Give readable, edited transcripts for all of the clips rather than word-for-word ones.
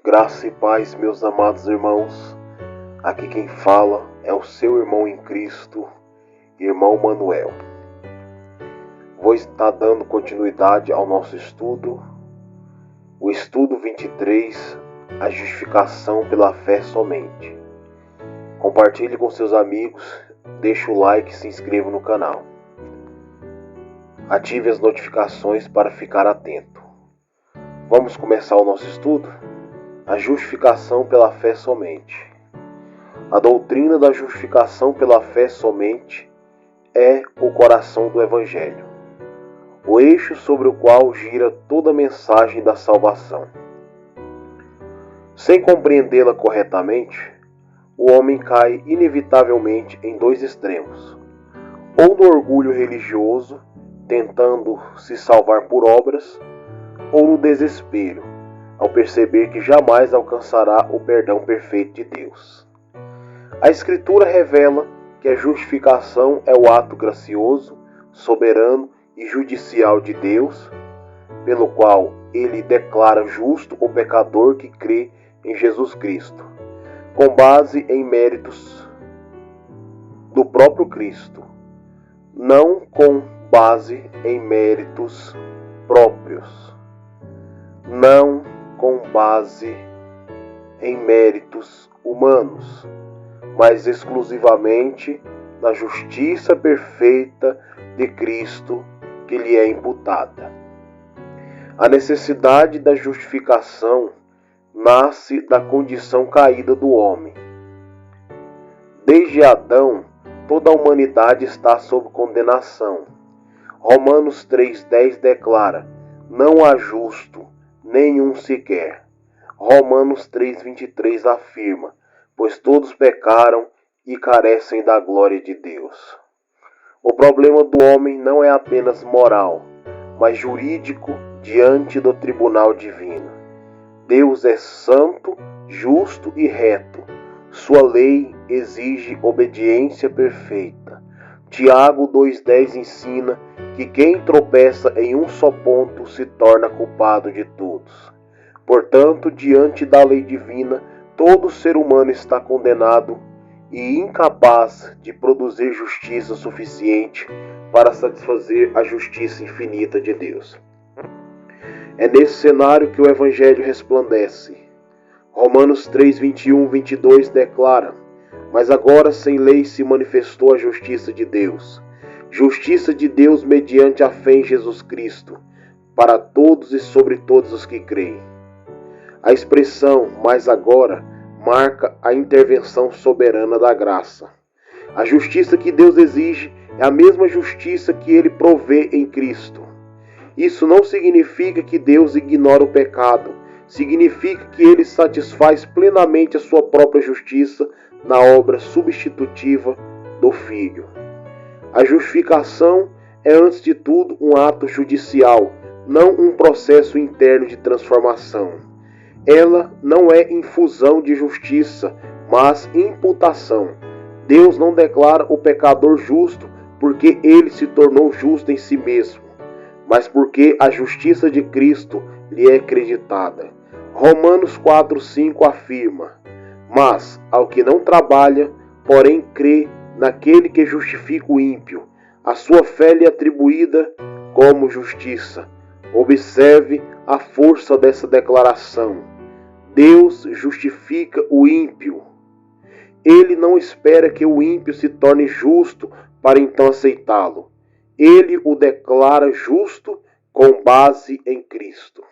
Graça e paz, meus amados irmãos. Aqui quem fala é o seu irmão em Cristo, irmão Manuel. Vou estar dando continuidade ao nosso estudo, o estudo 23, a justificação pela fé somente. Compartilhe com seus amigos, deixe o like e se inscreva no canal. Ative as notificações para ficar atento. Vamos começar o nosso estudo? A justificação pela fé somente. A doutrina da justificação pela fé somente é o coração do Evangelho, o eixo sobre o qual gira toda a mensagem da salvação. Sem compreendê-la corretamente, o homem cai inevitavelmente em dois extremos: ou no orgulho religioso, tentando se salvar por obras, ou no desespero, ao perceber que jamais alcançará o perdão perfeito de Deus. A Escritura revela que a justificação é o ato gracioso, soberano e judicial de Deus, pelo qual ele declara justo o pecador que crê em Jesus Cristo, com base em méritos do próprio Cristo, não com base em méritos próprios, não com base em méritos humanos, mas exclusivamente na justiça perfeita de Cristo que lhe é imputada. A necessidade da justificação nasce da condição caída do homem. Desde Adão, toda a humanidade está sob condenação. Romanos 3,10 declara: não há justo, nenhum sequer. Romanos 3,23 afirma: pois todos pecaram e carecem da glória de Deus. O problema do homem não é apenas moral, mas jurídico diante do tribunal divino. Deus é santo, justo e reto. Sua lei exige obediência perfeita. Tiago 2,10 ensina que quem tropeça em um só ponto se torna culpado de todos. Portanto, diante da lei divina, todo ser humano está condenado e incapaz de produzir justiça suficiente para satisfazer a justiça infinita de Deus. É nesse cenário que o Evangelho resplandece. Romanos 3:21-22 declara: mas agora sem lei se manifestou a justiça de Deus. Justiça de Deus mediante a fé em Jesus Cristo, para todos e sobre todos os que creem. A expressão "mas agora" marca a intervenção soberana da graça. A justiça que Deus exige é a mesma justiça que Ele provê em Cristo. Isso não significa que Deus ignora o pecado, significa que Ele satisfaz plenamente a sua própria justiça na obra substitutiva do Filho. A justificação é, antes de tudo, um ato judicial, não um processo interno de transformação. Ela não é infusão de justiça, mas imputação. Deus não declara o pecador justo porque ele se tornou justo em si mesmo, mas porque a justiça de Cristo lhe é acreditada. Romanos 4,5 afirma: mas ao que não trabalha, porém crê naquele que justifica o ímpio, a sua fé lhe é atribuída como justiça. Observe a força dessa declaração. Deus justifica o ímpio. Ele não espera que o ímpio se torne justo para então aceitá-lo. Ele o declara justo com base em Cristo.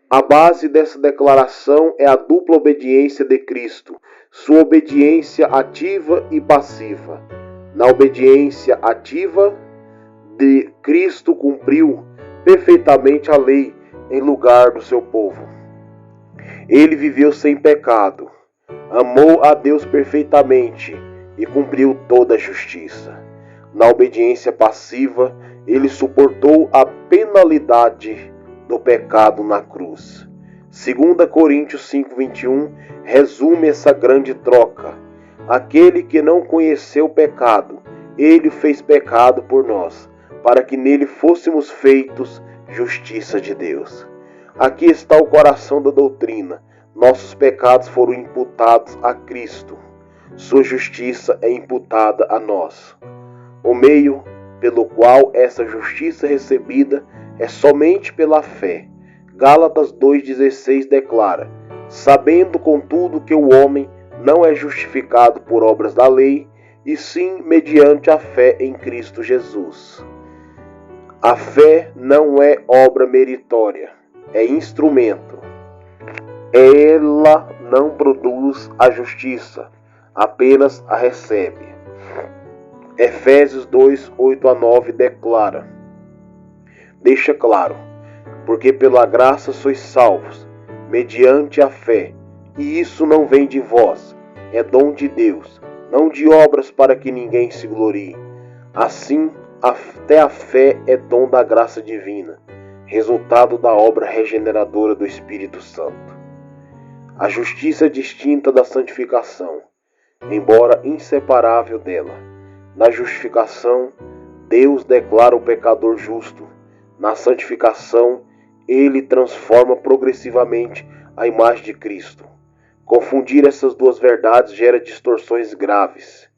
A base dessa declaração é a dupla obediência de Cristo, sua obediência ativa e passiva. Na obediência ativa, Cristo cumpriu perfeitamente a lei em lugar do seu povo. Ele viveu sem pecado, amou a Deus perfeitamente e cumpriu toda a justiça. Na obediência passiva, ele suportou a penalidade do pecado na cruz. 2 Coríntios 5:21 resume essa grande troca. Aquele que não conheceu o pecado, ele o fez pecado por nós, para que nele fôssemos feitos justiça de Deus. Aqui está o coração da doutrina. nossos pecados foram imputados a Cristo. Sua justiça é imputada a nós. O meio pelo qual essa justiça recebida é somente pela fé. Gálatas 2,16 declara: sabendo, contudo, que o homem não é justificado por obras da lei, e sim mediante a fé em Cristo Jesus. A fé não é obra meritória, é instrumento. Ela não produz a justiça, apenas a recebe. Efésios 2:8-9 declara: deixa claro, porque pela graça sois salvos, mediante a fé, e isso não vem de vós, é dom de Deus, não de obras para que ninguém se glorie. Assim, até a fé é dom da graça divina, resultado da obra regeneradora do Espírito Santo. A justiça é distinta da santificação, embora inseparável dela. Na justificação, Deus declara o pecador justo. Na santificação, Ele transforma progressivamente a imagem de Cristo. Confundir essas duas verdades gera distorções graves.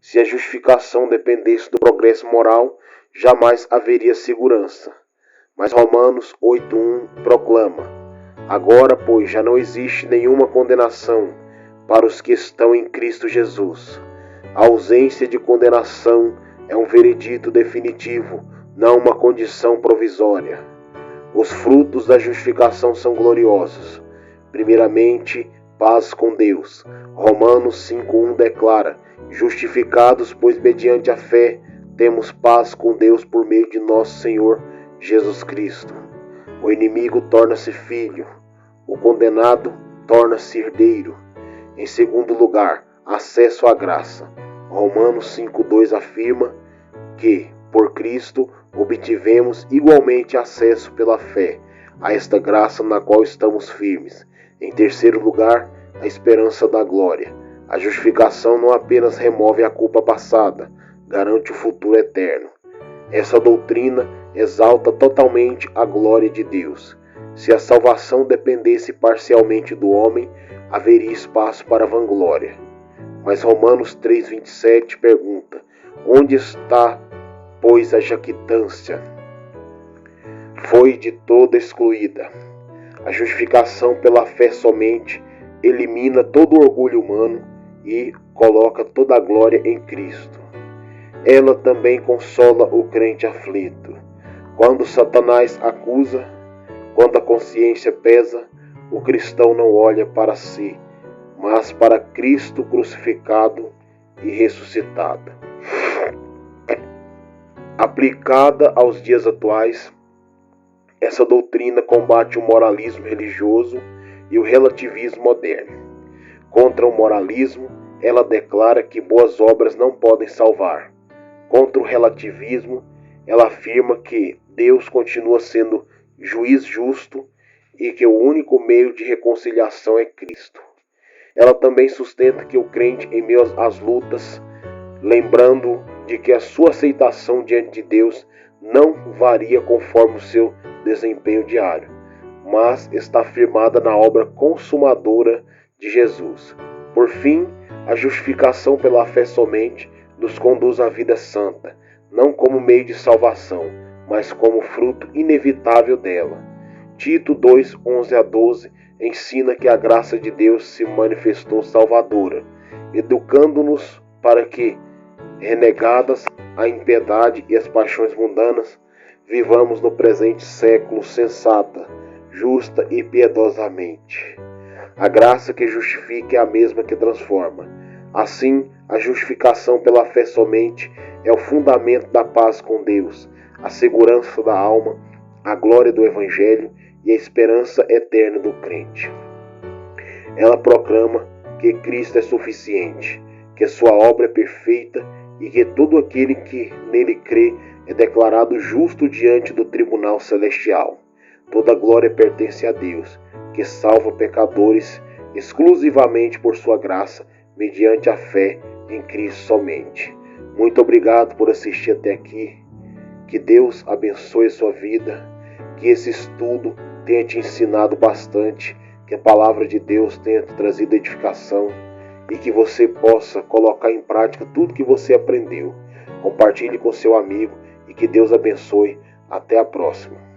Se a justificação dependesse do progresso moral, jamais haveria segurança. Mas Romanos 8:1 proclama: agora, pois, já não existe nenhuma condenação para os que estão em Cristo Jesus. A ausência de condenação é um veredito definitivo, não uma condição provisória. Os frutos da justificação são gloriosos. Primeiramente, paz com Deus. Romanos 5:1 declara: justificados, pois mediante a fé temos paz com Deus por meio de nosso Senhor Jesus Cristo. O inimigo torna-se filho, o condenado torna-se herdeiro. Em segundo lugar, acesso à graça. Romanos 5:2 afirma que, por Cristo, obtivemos igualmente acesso pela fé a esta graça na qual estamos firmes. Em terceiro lugar, a esperança da glória. A justificação não apenas remove a culpa passada, garante o futuro eterno. Essa doutrina exalta totalmente a glória de Deus. Se a salvação dependesse parcialmente do homem, haveria espaço para vanglória. Mas Romanos 3:27 pergunta: onde está, pois, a jactância? Foi de toda excluída. A justificação pela fé somente elimina todo o orgulho humano e coloca toda a glória em Cristo. Ela também consola o crente aflito. Quando Satanás acusa, quando a consciência pesa, o cristão não olha para si, mas para Cristo crucificado e ressuscitado. Aplicada aos dias atuais, essa doutrina combate o moralismo religioso e o relativismo moderno. Contra o moralismo, ela declara que boas obras não podem salvar. Contra o relativismo, ela afirma que Deus continua sendo juiz justo e que o único meio de reconciliação é Cristo. Ela também sustenta que o crente, em meio às lutas, lembrando de que a sua aceitação diante de Deus não varia conforme o seu desempenho diário, mas está firmada na obra consumadora de Jesus. Por fim, a justificação pela fé somente nos conduz à vida santa, não como meio de salvação, mas como fruto inevitável dela. Tito 2:11-12 ensina que a graça de Deus se manifestou salvadora, educando-nos para que, renegadas a impiedade e as paixões mundanas, vivamos no presente século sensata, justa e piedosamente. A graça que justifica é a mesma que transforma. Assim, a justificação pela fé somente é o fundamento da paz com Deus, a segurança da alma, a glória do Evangelho e a esperança eterna do crente. Ela proclama que Cristo é suficiente, que sua obra é perfeita e que todo aquele que nele crê é declarado justo diante do tribunal celestial. Toda glória pertence a Deus, que salva pecadores exclusivamente por sua graça, mediante a fé em Cristo somente. Muito obrigado por assistir até aqui. Que Deus abençoe a sua vida, que esse estudo tenha te ensinado bastante que a palavra de Deus tenha trazido edificação e que você possa colocar em prática tudo que você aprendeu. Compartilhe com seu amigo e que Deus abençoe. Até a próxima.